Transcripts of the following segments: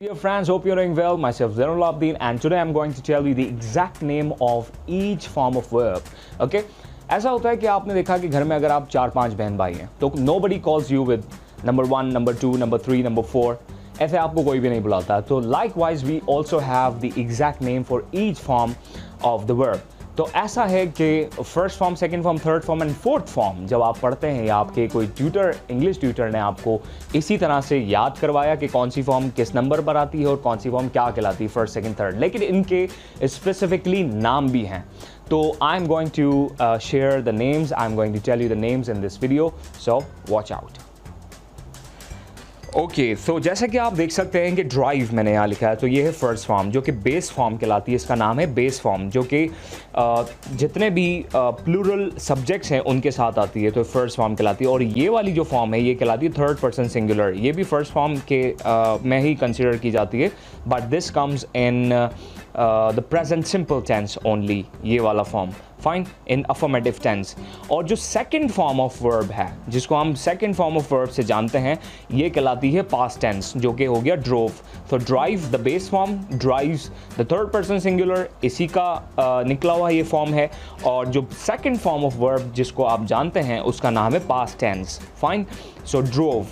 Dear friends, hope you're doing well. Myself Zainul Abdin, and today I'm going to tell you the exact name of each form of verb. Okay? ऐसा होता है कि आपने देखा कि घर में अगर आप 4-5 बहन भाई हैं तो nobody calls you with number 1, number 2, number 3, number 4. ऐसे आपको कोई भी नहीं बुलाता. तो likewise we also have the exact name for each form of the verb. तो ऐसा है कि first form, second form, third form and fourth form जब आप पढ़ते हैं या आपके कोई ट्यूटर, इंग्लिश ट्यूटर ने आपको इसी तरह से याद करवाया कि कौन सी फॉर्म किस नंबर पर आती है और कौन सी फॉर्म क्या कहलाती है, फर्स्ट, सेकंड, थर्ड, लेकिन इनके स्पेसिफिकली नाम भी हैं. तो I am going to share the names, I am going to tell you the names in this video, so watch out. Okay, so जैसा कि आप देख सकते हैं कि ड्राइव मैंने यहाँ लिखा है, तो ये है फर्स्ट फॉर्म जो कि बेस फॉर्म कहलाती है. इसका नाम है बेस फॉर्म, जो कि जितने भी प्लूरल सब्जेक्ट्स हैं उनके साथ आती है, तो फर्स्ट फॉर्म कहलाती है. और ये वाली जो फॉर्म है ये कहलाती है थर्ड पर्सन सिंगुलर. ये भी फर्स्ट फॉर्म के में ही कंसिडर की जाती है, but this comes in the present simple tense only, ये वाला form. Fine, in affirmative tense. और जो सेकंड फॉर्म ऑफ वर्ब है, जिसको हम सेकंड फॉर्म ऑफ वर्ब से जानते हैं, ये कहलाती है पास्ट टेंस, जो कि हो गया ड्रोव. तो drive the base form, drives the third person singular, इसी का निकला हुआ ये फॉर्म है. और जो सेकंड फॉर्म ऑफ वर्ब जिसको आप जानते हैं उसका नाम है past tense. Fine, so drove.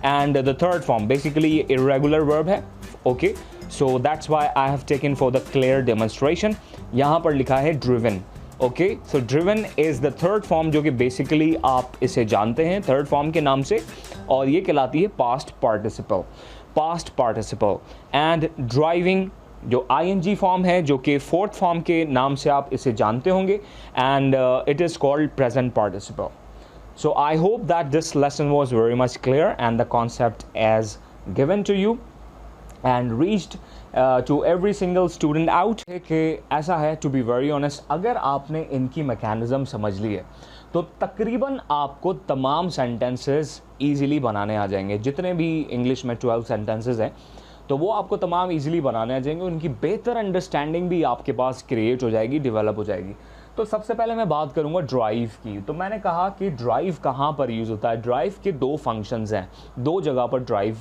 And the third form basically ये इर्रेगुलर वर्ब है. Okay, so that's why I have taken for the clear demonstration. यहाँ पर लिखा है driven. Okay, so driven is the third form, जो कि basically आप इसे जानते हैं थर्ड फॉर्म के नाम से, और ये कहलाती है past participle. Past participle. And driving जो आईएनजी फॉर्म है, जो कि फोर्थ फॉर्म के नाम से आप इसे जानते होंगे, and it is called present participle. So I hope that this lesson was very much clear and the concept as given to you and reached to every single student out. कि ऐसा है, to be very honest, अगर आपने इनकी mechanism समझ ली है तो तकरीबन आपको तमाम सेंटेंसेस ईज़िली बनाने आ जाएंगे. जितने भी इंग्लिश में 12 सेंटेंसेस हैं तो वो आपको तमाम ईज़िली बनाने आ जाएंगे. उनकी बेहतर अंडरस्टैंडिंग भी आपके पास क्रिएट हो जाएगी, डेवलप हो जाएगी. तो सबसे पहले मैं बात करूंगा ड्राइव की. तो मैंने कहा कि ड्राइव कहाँ पर यूज़ होता है. ड्राइव के दो फंक्शंस हैं, दो जगह पर ड्राइव,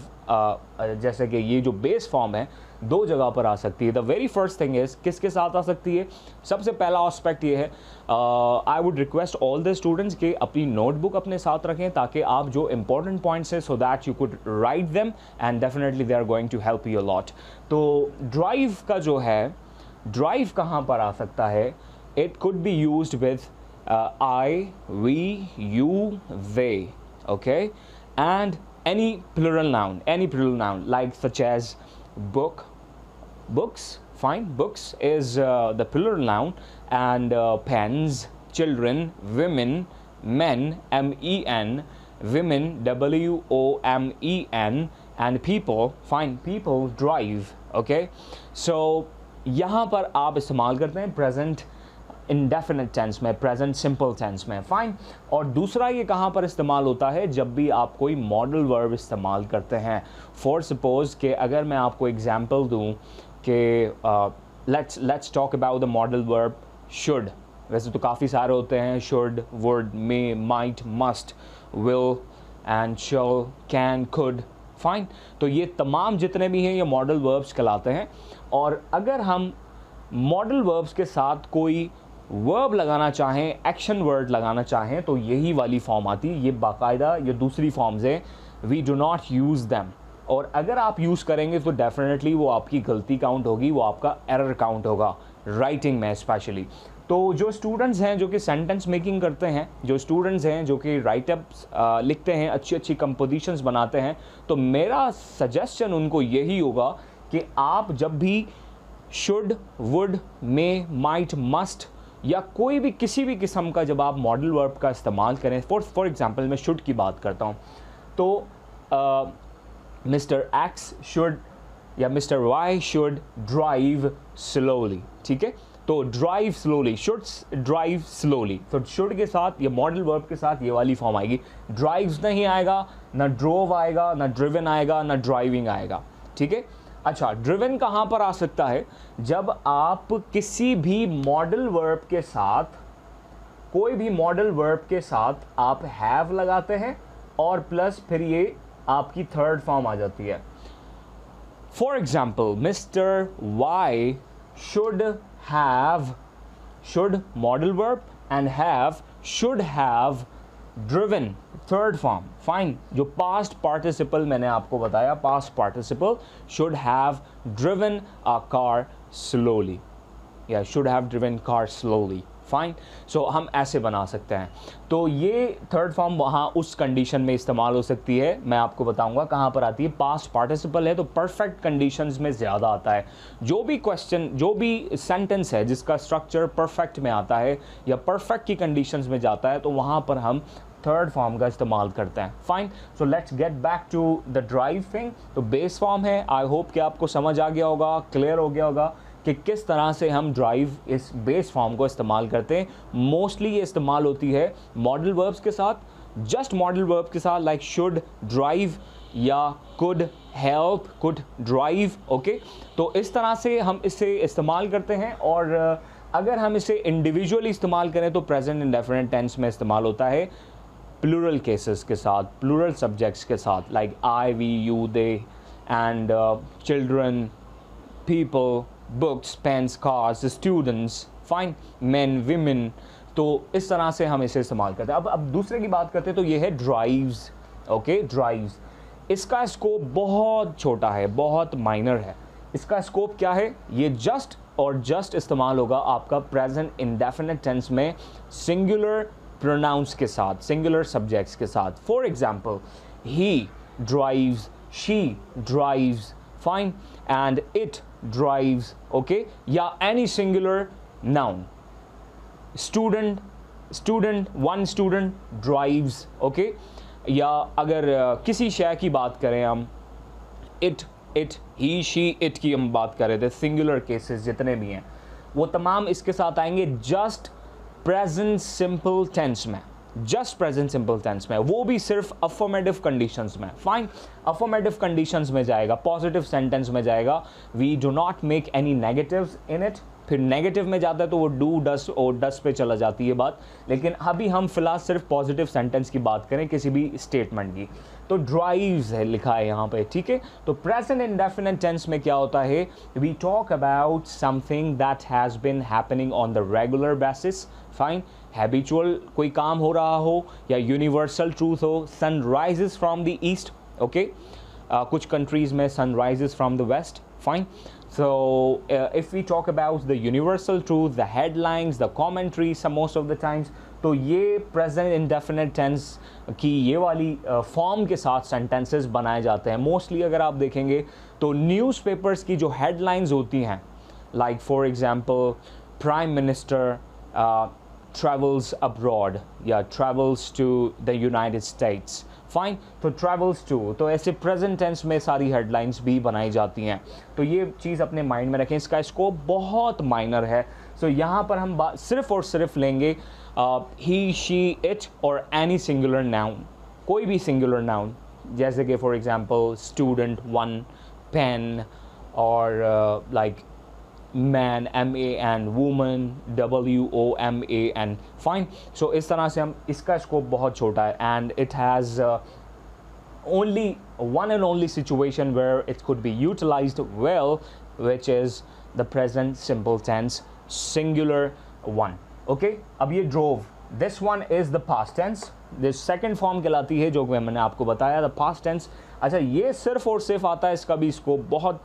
जैसे कि ये जो बेस फॉर्म है दो जगह पर आ सकती है. The very first thing is किसके साथ आ सकती है. सबसे पहला एस्पेक्ट ये है, I would request all the students के अपनी नोटबुक अपने साथ रखें ताकि आप जो इंपॉर्टेंट पॉइंट्स हैं so that you could write them and definitely they are going to help you a lot. तो ड्राइव का जो है, ड्राइव कहाँ पर आ सकता है. It could be used with I, we, you, they, okay, and any plural noun like such as book, books. Fine, books is the plural noun, and pens, children, women, men, men, women, women, and people. Fine, people drive. Okay, so यहाँ पर आप इस्तेमाल करते हैं present indefinite tense में, present simple tense में. Fine. और दूसरा ये कहाँ पर इस्तेमाल होता है, जब भी आप कोई मॉडल वर्ब इस्तेमाल करते हैं. फॉर सपोज कि अगर मैं आपको एग्जांपल दूँ कि let's talk about the modal verb should. वैसे तो काफ़ी सारे होते हैं, should, would, may, might, must, will and shall, can, could. Fine. तो ये तमाम जितने भी हैं ये मॉडल वर्ब्स कहलाते हैं. और अगर हम मॉडल वर्ब्स के साथ कोई वर्ब लगाना चाहें, एक्शन वर्ड लगाना चाहें, तो यही वाली फॉर्म आती है. ये बाकायदा ये दूसरी फॉर्म्स हैं, we do not use them. और अगर आप यूज़ करेंगे तो डेफिनेटली वो आपकी गलती काउंट होगी, वो आपका एरर काउंट होगा, राइटिंग में स्पेशली. तो जो स्टूडेंट्स हैं जो कि सेंटेंस मेकिंग करते हैं, जो स्टूडेंट्स हैं जो कि राइटअप्स लिखते हैं, अच्छी अच्छी कंपोजिशंस बनाते हैं, तो मेरा सजेशन उनको यही होगा कि आप जब भी should, would, may, might, must या कोई भी किसी भी किस्म का जब आप मॉडल वर्ब का इस्तेमाल करें, फॉर एग्जांपल मैं शुड की बात करता हूँ, तो मिस्टर एक्स शुड या mister Y should drive slowly. ठीक है, तो drive slowly, should drive slowly. तो शुड के साथ या मॉडल वर्ब के साथ ये वाली फॉर्म आएगी. ड्राइव्स नहीं आएगा, ना ड्रोव आएगा, ना ड्रिवन आएगा, ना ड्राइविंग आएगा. ठीक है. अच्छा, ड्रिवन कहाँ पर आ सकता है, जब आप किसी भी मॉडल वर्ब के साथ, कोई भी मॉडल वर्ब के साथ आप हैव लगाते हैं और प्लस फिर ये आपकी थर्ड फॉर्म आ जाती है. For example mister Y should model verb and have should have driven, third form, fine. जो पास्ट पार्टिसिपल मैंने आपको बताया, past participle should have driven a car slowly या should have driven car slowly, fine. So हम ऐसे बना सकते हैं। तो ये थर्ड फॉर्म वहाँ उस कंडीशन में इस्तेमाल हो सकती है, मैं आपको बताऊंगा कहाँ पर आती है। पास्ट पार्टिसिपल है तो परफेक्ट कंडीशंस में ज़्यादा आता है। जो भी क्वेश्चन, जो भी सेंटेंस है जिसका स्ट्रक्चर परफेक्ट में आता है या परफेक्ट की कंडीशंस में जाता है, तो वहाँ पर हम थर्ड फॉर्म का इस्तेमाल करते हैं, fine. So let's get back to the drive thing. तो बेस फॉर्म है, आई होप कि आपको समझ आ गया होगा, क्लियर हो गया होगा कि किस तरह से हम ड्राइव इस बेस फॉर्म को इस्तेमाल करते हैं। मोस्टली ये इस्तेमाल होती है मॉडल वर्ब्स के साथ, जस्ट मॉडल वर्ब के साथ, लाइक शुड ड्राइव या could help, could drive, okay. तो इस तरह से हम इसे इस्तेमाल करते हैं। और अगर हम इसे इंडिविजुअली इस्तेमाल करें तो प्रेजेंट इंडेफिनिट टेंस में इस्तेमाल होता है प्लूरल केसेस के साथ, प्लूरल सब्जेक्ट्स के साथ, like I, we, you, they and children, people, books, pens, cars, students, fine, men, women. तो इस तरह से हम इसे इस्तेमाल करते हैं। अब दूसरे की बात करते हैं तो ये है ड्राइव्स, ओके। ड्राइव्स, इसका स्कोप बहुत छोटा है, बहुत माइनर है। इसका स्कोप क्या है? ये जस्ट और जस्ट इस्तेमाल होगा आपका प्रेजेंट इंडेफिनिट टेंस में सिंगुलर प्रोनाउंस के साथ, सिंगुलर सब्जेक्ट्स के साथ। For example, he drives, she drives, fine, and it drives, okay. या any singular noun, student, one student drives, okay. या अगर किसी शय की बात करें हम, इट, ही, शी, इट की हम बात कर रहे थे, सिंगुलर केसेस जितने भी हैं वो तमाम इसके साथ आएंगे जस्ट प्रेजेंट सिंपल टेंस में, जस्ट प्रेजेंट सिंपल टेंस में, वो भी सिर्फ अफर्मेटिव कंडीशंस में, फाइन। अफर्मेटिव कंडीशंस में जाएगा, पॉजिटिव सेंटेंस में जाएगा। We do not make any negatives in it. फिर नेगेटिव में जाता है तो वो डू, डस और डस पे चला जाती है बात। लेकिन अभी हम फिलहाल सिर्फ पॉजिटिव सेंटेंस की बात करें किसी भी स्टेटमेंट की। तो ड्राइव्स है लिखा है यहाँ पे, ठीक है। तो प्रेजेंट इंडेफिनिट टेंस में क्या होता है? We talk about something that has been happening on the regular basis, fine. Habitual कोई काम हो रहा हो या यूनिवर्सल ट्रूथ हो, sun rises from the east, okay. कुछ कंट्रीज में sun rises from the west, fine. So if we talk about the universal truth, the headlines, the commentaries, most of the times, तो ये present indefinite tense की ये वाली form के साथ sentences बनाए जाते हैं। मोस्टली अगर आप देखेंगे तो न्यूज़पेपर्स की जो हेडलाइंस होती हैं, like for example Prime Minister travels abroad या travels to the United States, fine. तो ट्रैवल्स टू, तो ऐसे प्रेजेंट टेंस में सारी हेडलाइंस भी बनाई जाती हैं। तो ये चीज़ अपने माइंड में रखें, इसका स्कोप बहुत माइनर है। सो यहाँ पर हम सिर्फ और सिर्फ लेंगे ही, शी, इट और एनी सिंगुलर नाउन, कोई भी सिंगुलर नाउन, जैसे कि for example student, one, pen, और like man, MAN, woman, WOMAN, fine. So इस तरह से हम, इसका स्कोप बहुत छोटा है and it has only one and only situation where it could be utilized well, which is the present simple tense singular one, okay। अब ये drove, this one is the past tense, this second form कहलाती है जो मैंने आपको बताया, the past tense। अच्छा, ये सिर्फ और सिर्फ आता है, इसका भी स्कोप बहुत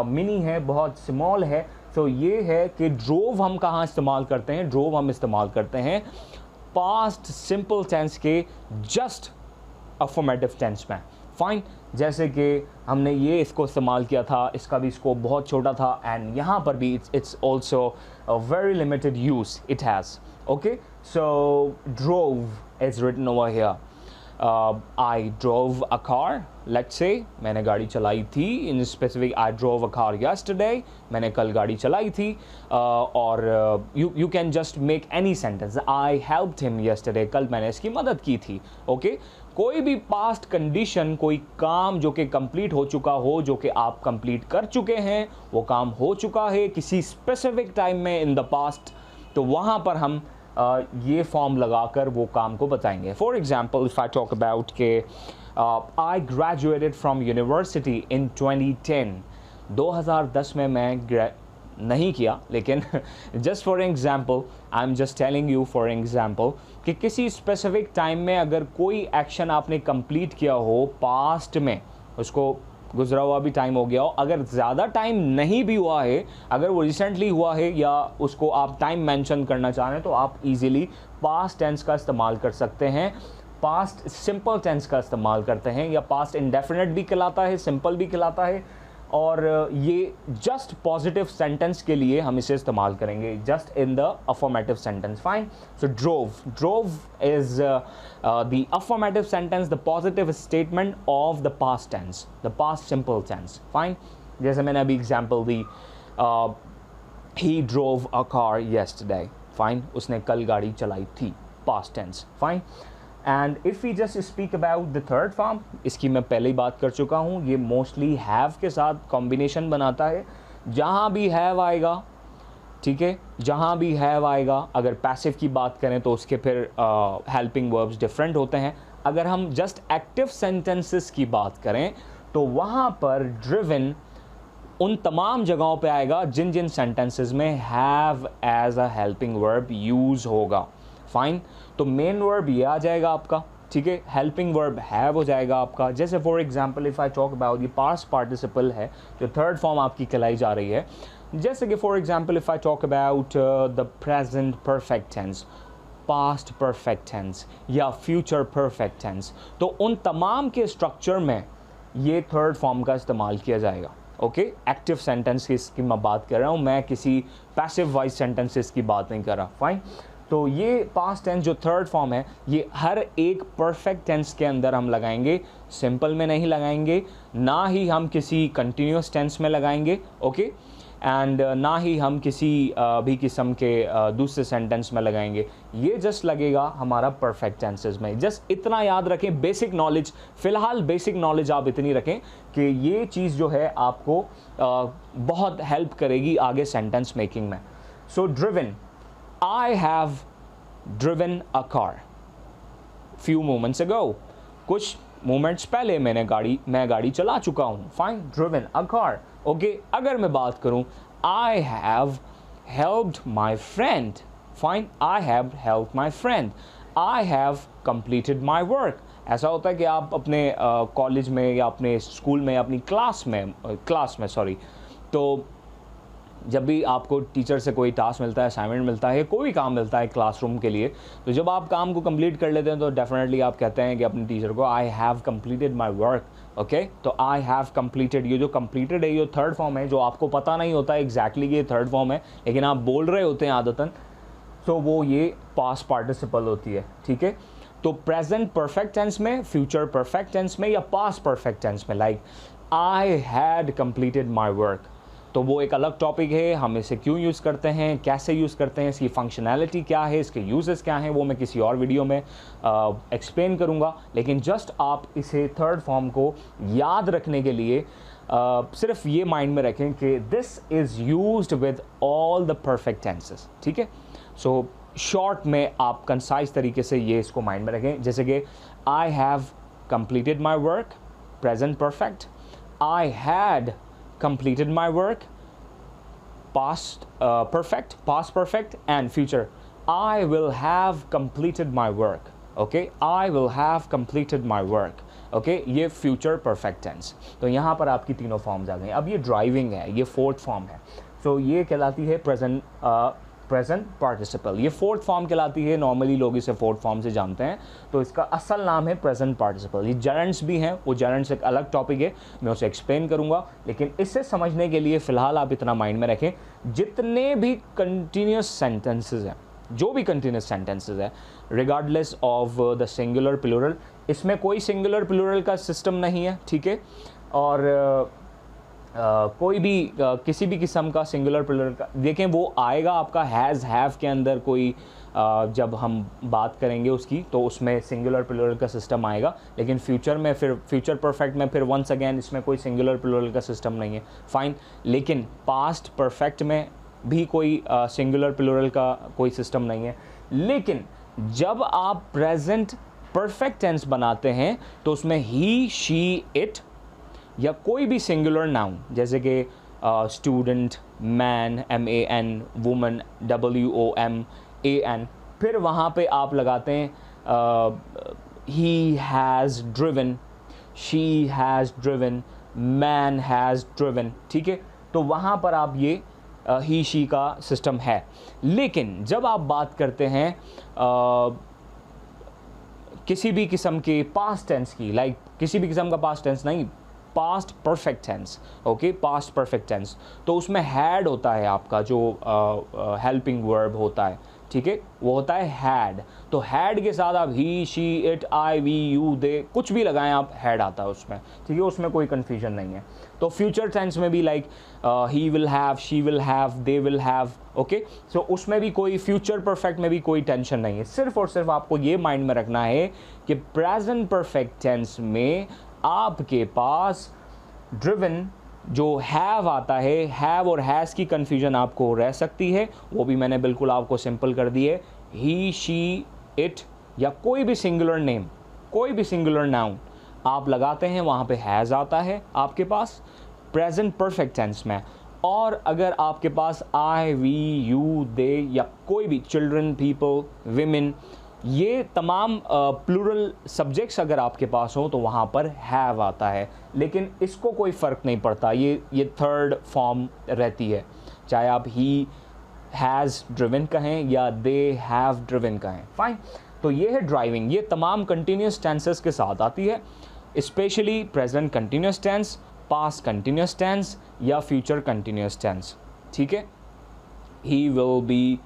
मिनी है, बहुत स्मॉल है। तो ये है कि ड्रोव हम कहाँ इस्तेमाल करते हैं? ड्रोव हम इस्तेमाल करते हैं पास्ट सिंपल टेंस के जस्ट अफर्मेटिव टेंस में, फाइन। जैसे कि हमने ये इसको इस्तेमाल किया था, इसका भी स्कोप बहुत छोटा था एंड यहाँ पर भी it's also very limited use it has, okay. So drove is written over here, I drove a car, let's say मैंने गाड़ी चलाई थी, in specific I drove a car yesterday, मैंने कल गाड़ी चलाई थी। और you can just make any sentence, I helped him yesterday, कल मैंने इसकी मदद की थी, ओके। कोई भी पास्ट कंडीशन, कोई काम जो कि कंप्लीट हो चुका हो, जो कि आप कंप्लीट कर चुके हैं, वो काम हो चुका है किसी स्पेसिफिक टाइम में इन द पास्ट, तो वहाँ पर हम ये फॉर्म लगाकर वो काम को बताएंगे। For example if I talk about के आई ग्रेजुएटेड फ्रॉम यूनिवर्सिटी इन 2010, 2010 में मैं नहीं किया, लेकिन just for example, I am just telling you for example कि किसी स्पेसिफिक टाइम में अगर कोई एक्शन आपने कंप्लीट किया हो पास्ट में, उसको गुजरा हुआ भी टाइम हो गया हो, अगर ज़्यादा टाइम नहीं भी हुआ है, अगर वो रिसेंटली हुआ है या उसको आप टाइम मेंशन करना चाह रहे हैं, तो आप इजीली पास्ट टेंस का इस्तेमाल कर सकते हैं, पास्ट सिंपल टेंस का इस्तेमाल करते हैं, या पास्ट इंडेफिनिट भी कहलाता है, सिंपल भी कहलाता है, और ये जस्ट पॉजिटिव सेंटेंस के लिए हम इसे इस्तेमाल करेंगे, just in the affirmative sentence. Fine. So drove is the affirmative sentence, the positive statement of the past tense, the past simple tense. Fine. जैसे मैंने अभी एग्जाम्पल दी, he drove a car yesterday. Fine. उसने कल गाड़ी चलाई थी, past tense. Fine. And if we just speak about the third form, इसकी मैं पहले ही बात कर चुका हूँ, ये मोस्टली हैव के साथ कॉम्बिनेशन बनाता है. जहाँ भी हैव आएगा, ठीक है, जहाँ भी हैव आएगा, अगर पैसिव की बात करें तो उसके फिर हेल्पिंग वर्ब्स डिफरेंट होते हैं. अगर हम जस्ट एक्टिव सेंटेंसेस की बात करें तो वहाँ पर ड्रिवन उन तमाम जगहों पे आएगा जिन जिन सेंटेंसेस में have as a helping verb use होगा. फाइन. तो मेन वर्ब ये आ जाएगा आपका, ठीक है, हेल्पिंग वर्ब हैव हो जाएगा आपका. जैसे for example if I talk about ये पास्ट पार्टिसिपल है जो थर्ड फॉर्म आपकी कहलाई जा रही है. जैसे कि for example if I talk about the present perfect tense, past perfect tense या फ्यूचर परफेक्ट टेंस, तो उन तमाम के स्ट्रक्चर में ये थर्ड फॉर्म का इस्तेमाल किया जाएगा. ओके. एक्टिव सेंटेंसेस की मैं बात कर रहा हूँ, मैं किसी पैसिव वॉइस सेंटेंसेस की बात नहीं कर रहा. फाइन. तो ये पास्ट टेंस जो थर्ड फॉर्म है, ये हर एक परफेक्ट टेंस के अंदर हम लगाएंगे, सिंपल में नहीं लगाएंगे, ना ही हम किसी कंटिन्यूस टेंस में लगाएंगे. ओके. एंड ना ही हम किसी भी किस्म के दूसरे सेंटेंस में लगाएंगे. ये जस्ट लगेगा हमारा परफेक्ट टेंसेस में. जस्ट इतना याद रखें, बेसिक नॉलेज, फ़िलहाल बेसिक नॉलेज आप इतनी रखें कि ये चीज़ जो है आपको बहुत हेल्प करेगी आगे सेंटेंस मेकिंग में. So driven, I have driven a car few moments ago. कुछ मोमेंट्स पहले मैं गाड़ी चला चुका हूँ. Fine. driven a car. Okay. अगर मैं बात करूँ, I have helped my friend. Fine. I have helped my friend. I have completed my work. ऐसा होता है कि आप अपने कॉलेज में या अपने स्कूल में, अपनी क्लास में सॉरी, तो जब भी आपको टीचर से कोई टास्क मिलता है, असाइनमेंट मिलता है, कोई भी काम मिलता है क्लासरूम के लिए, तो जब आप काम को कंप्लीट कर लेते हैं तो डेफिनेटली आप कहते हैं कि अपने टीचर को I have completed my work. Okay. तो आई हैव कंप्लीटेड, ये जो कंप्लीटेड है ये थर्ड फॉर्म है, जो आपको पता नहीं होता है एग्जैक्टली ये थर्ड फॉर्म है, लेकिन आप बोल रहे होते हैं आदतन, तो वो ये पास्ट पार्टिसिपल होती है. ठीक है. तो प्रेजेंट परफेक्ट टेंस में, फ्यूचर परफेक्ट टेंस में या पास्ट परफेक्ट टेंस में, like I had completed my work, तो वो एक अलग टॉपिक है. हम इसे क्यों यूज़ करते हैं, कैसे यूज़ करते हैं, इसकी फंक्शनैलिटी क्या है, इसके यूजेस क्या हैं, वो मैं किसी और वीडियो में एक्सप्लेन करूँगा. लेकिन जस्ट आप इसे थर्ड फॉर्म को याद रखने के लिए सिर्फ ये माइंड में रखें कि this is used with all the perfect tenses. ठीक है. सो शॉर्ट में आप कंसाइज तरीके से ये इसको माइंड में रखें. जैसे कि I have completed my work, present perfect. I had completed my work, past perfect, and future. I will have completed my work. Okay. I will have completed my work. Okay. ये future perfect tense. तो यहाँ पर आपकी तीनों forms आ गई. अब ये driving है, ये फोर्थ फॉर्म है. तो ये कहलाती है प्रेजेंट पार्टिसिपल. ये फोर्थ फॉर्म कहलाती है. नॉर्मली लोग इसे फोर्थ फॉर्म से जानते हैं, तो इसका असल नाम है प्रेजेंट पार्टिसिपल. ये जरंड्स भी हैं, वो जरंड्स एक अलग टॉपिक है, मैं उसे एक्सप्लेन करूंगा. लेकिन इसे समझने के लिए फ़िलहाल आप इतना माइंड में रखें, जितने भी कंटिन्यूस सेंटेंसेस हैं, जो भी कंटिन्यूस सेंटेंसेस है, regardless of the singular plural, इसमें कोई सिंगुलर प्लूरल का सिस्टम नहीं है. ठीक है. और कोई भी किसी भी किस्म का सिंगुलर प्लूरल का देखें, वो आएगा आपका हैज़ हैव के अंदर. कोई जब हम बात करेंगे उसकी, तो उसमें सिंगुलर प्लूरल का सिस्टम आएगा. लेकिन फ्यूचर में, फिर फ्यूचर परफेक्ट में, फिर वंस अगेन इसमें कोई सिंगुलर प्लूरल का सिस्टम नहीं है. फाइन. लेकिन पास्ट परफेक्ट में भी कोई सिंगुलर प्लूरल का कोई सिस्टम नहीं है. लेकिन जब आप प्रेजेंट परफेक्ट टेंस बनाते हैं तो उसमें ही, शी, इट या कोई भी सिंगुलर नाउन जैसे कि student, man, MAN, woman, WOMAN, फिर वहाँ पे आप लगाते हैं he has driven, she has driven, man has driven, ठीक है। तो वहाँ पर आप ये ही शी का सिस्टम है। लेकिन जब आप बात करते हैं किसी भी किस्म के पास्ट टेंस की, लाइक किसी भी किस्म का पास्ट टेंस नहीं, past perfect tense, okay, past perfect tense, तो उसमें हैड होता है आपका जो हेल्पिंग वर्ब होता है, ठीक है, वो होता है हैड। तो हैड के साथ आप he, she, it, I, we, you, they कुछ भी लगाएं आप, हैड आता है उसमें, ठीक है, उसमें कोई कन्फ्यूजन नहीं है। तो फ्यूचर टेंस में भी like he will have, she will have, they will have, okay, so उसमें भी कोई फ्यूचर परफेक्ट में भी कोई टेंशन नहीं है। सिर्फ और सिर्फ आपको ये माइंड में रखना है कि प्रेजेंट परफेक्ट टेंस में आपके पास ड्रिवन जो हैव आता है, हैव और हैज़ की कन्फ्यूजन आपको रह सकती है, वो भी मैंने बिल्कुल आपको सिंपल कर दी है। ही, शी, इट या कोई भी सिंगुलर नेम, कोई भी सिंगुलर नाउन आप लगाते हैं, वहाँ पे हैज़ आता है आपके पास प्रेजेंट परफेक्ट टेंस में। और अगर आपके पास आई, वी, यू, दे या कोई भी चिल्ड्रन, पीपल, विमेन, ये तमाम प्लूरल सब्जेक्ट्स अगर आपके पास हो तो वहाँ पर हैव आता है। लेकिन इसको कोई फ़र्क नहीं पड़ता, ये थर्ड फॉर्म रहती है, चाहे आप ही हैज़ ड्रिवन कहें या दे हैव ड्रिवन कहें, फाइन। तो ये है ड्राइविंग, ये तमाम कंटिन्यूस टेंसेस के साथ आती है, specially present continuous tense, past continuous tense या फ्यूचर कंटिन्यूस टेंस, ठीक है। He will be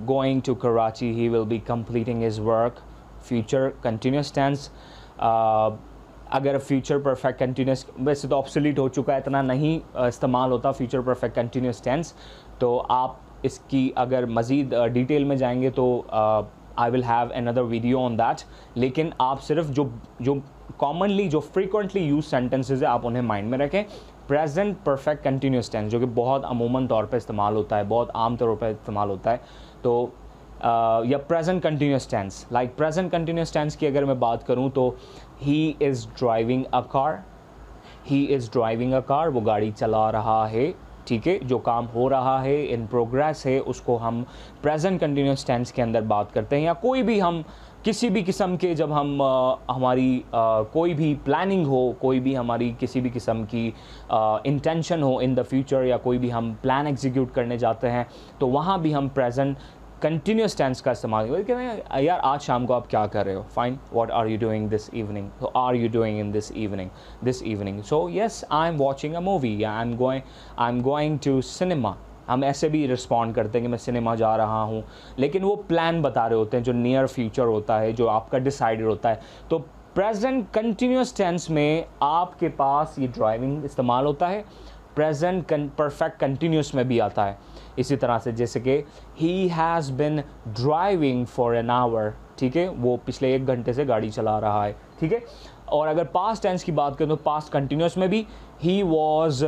going to Karachi, he will be completing his work, future continuous tense। अगर फ्यूचर परफेक्ट कंटिन्यूस, वैसे तो ऑब्सोलीट हो चुका है, इतना नहीं इस्तेमाल होता फ्यूचर परफेक्ट कंटिन्यूस टेंस, तो आप इसकी अगर मज़ीद डिटेल में जाएंगे तो I will have another video on that. लेकिन आप सिर्फ जो कॉमनली जो फ्रीक्वेंटली यूज सेंटेंसेज है आप उन्हें माइंड में रखें। प्रेजेंट परफेक्ट कंटिन्यूस टेंस जो कि बहुत अमूमन तौर पे इस्तेमाल होता है, बहुत आम तौर पे इस्तेमाल होता है, तो या present continuous tense, like present continuous tense की अगर मैं बात करूं तो he is driving a car, he is driving a car, वो गाड़ी चला रहा है, ठीक है, जो काम हो रहा है, इन प्रोग्रेस है, उसको हम प्रेजेंट कंटिन्यूस टेंस के अंदर बात करते हैं। या कोई भी हम किसी भी किस्म के जब हम हमारी कोई भी प्लानिंग हो, कोई भी हमारी किसी भी किस्म की इंटेंशन हो इन द फ्यूचर, या कोई भी हम प्लान एग्जीक्यूट करने जाते हैं, तो वहाँ भी हम प्रेजेंट कंटिन्यूस टेंस का इस्तेमाल कहते हैं। यार आज शाम को आप क्या कर रहे हो, fine, what are you doing this evening, तो are you doing in this evening, so yes I am watching a movie, या I am going to cinema. हम ऐसे भी रिस्पॉन्ड करते हैं कि मैं सिनेमा जा रहा हूँ, लेकिन वो प्लान बता रहे होते हैं जो नियर फ्यूचर होता है, जो आपका डिसाइडेड होता है। तो प्रेजेंट कंटिन्यूस टेंस में आपके पास ये ड्राइविंग इस्तेमाल होता है, प्रेजेंट परफेक्ट कंटिन्यूस में भी आता है इसी तरह से, जैसे कि he has been driving for an hour, ठीक है, वो पिछले 1 घंटे से गाड़ी चला रहा है, ठीक है। और अगर पास्ट टेंस की बात करें तो पास्ट कंटिन्यूस में भी he was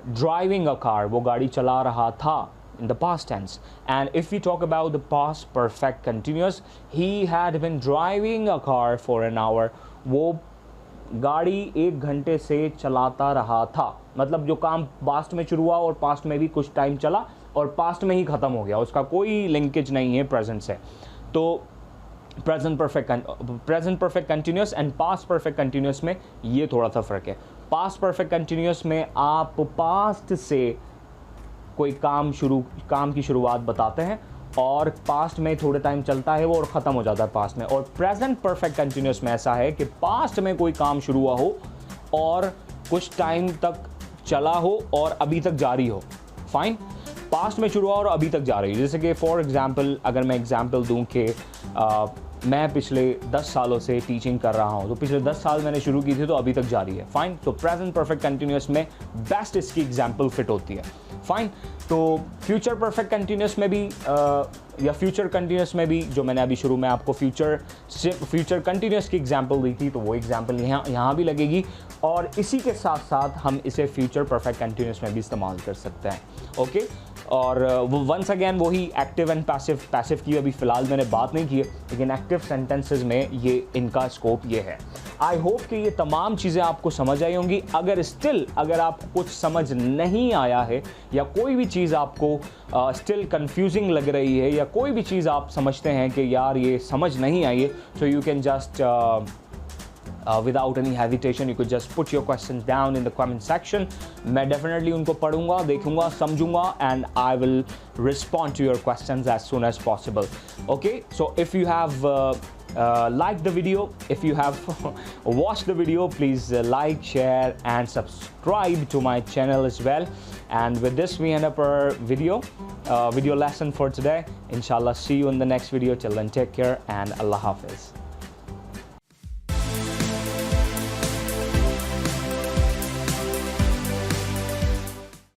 driving a car, वो गाड़ी चला रहा था in the past tense। and if we talk about the past perfect continuous, he had been driving a car for an hour, वो गाड़ी 1 घंटे से चलाता रहा था, मतलब जो काम पास्ट में शुरू हुआ और पास्ट में भी कुछ टाइम चला और पास्ट में ही ख़त्म हो गया, उसका कोई लिंकेज नहीं है प्रेजेंट से। तो present perfect continuous and past perfect continuous में ये थोड़ा सा फ़र्क है। पास्ट परफेक्ट कंटिन्यूस में आप पास्ट से कोई काम की शुरुआत बताते हैं और पास्ट में थोड़े टाइम चलता है वो और ख़त्म हो जाता है पास्ट में। और प्रेजेंट परफेक्ट कंटिन्यूस में ऐसा है कि पास्ट में कोई काम शुरू हुआ हो और कुछ टाइम तक चला हो और अभी तक जारी हो, फाइन, पास्ट में शुरू हुआ और अभी तक जारी हो। जैसे कि फॉर एग्जांपल अगर मैं एग्जांपल दूं कि मैं पिछले 10 सालों से टीचिंग कर रहा हूं, तो पिछले 10 साल मैंने शुरू की थी तो अभी तक जारी है, फाइन। तो प्रेजेंट परफेक्ट कंटिन्यूस में बेस्ट इसकी एग्जांपल फिट होती है, फाइन। तो फ्यूचर परफेक्ट कंटिन्यूस में भी या फ्यूचर कंटिन्यूस में भी जो मैंने अभी शुरू में आपको फ्यूचर कंटिन्यूस की एग्जांपल दी थी, तो वो एग्जांपल यहाँ भी लगेगी और इसी के साथ साथ हम इसे फ्यूचर परफेक्ट कंटिन्यूस में भी इस्तेमाल कर सकते हैं, ओके। और वो वंस अगेन वही एक्टिव एंड पैसिव की अभी फ़िलहाल मैंने बात नहीं की है, लेकिन एक्टिव सेंटेंसेस में ये इनका स्कोप ये है। आई होप कि ये तमाम चीज़ें आपको समझ आई होंगी। अगर आपको कुछ समझ नहीं आया है या कोई भी चीज़ आपको स्टिल कंफ्यूजिंग लग रही है या कोई भी चीज़ आप समझते हैं कि यार ये समझ नहीं आई है, so you can just without any hesitation you could just put your questions down in the comment section. मैं definitely उनको पढ़ूंगा, देखूंगा, समझूंगा and I will respond to your questions as soon as possible. Okay, so if you have liked the video, if you have watched the video, please like, share and subscribe to my channel as well. And with this we end up our video lesson for today. Inshallah, see you in the next video. Till then, take care and Allah Hafiz.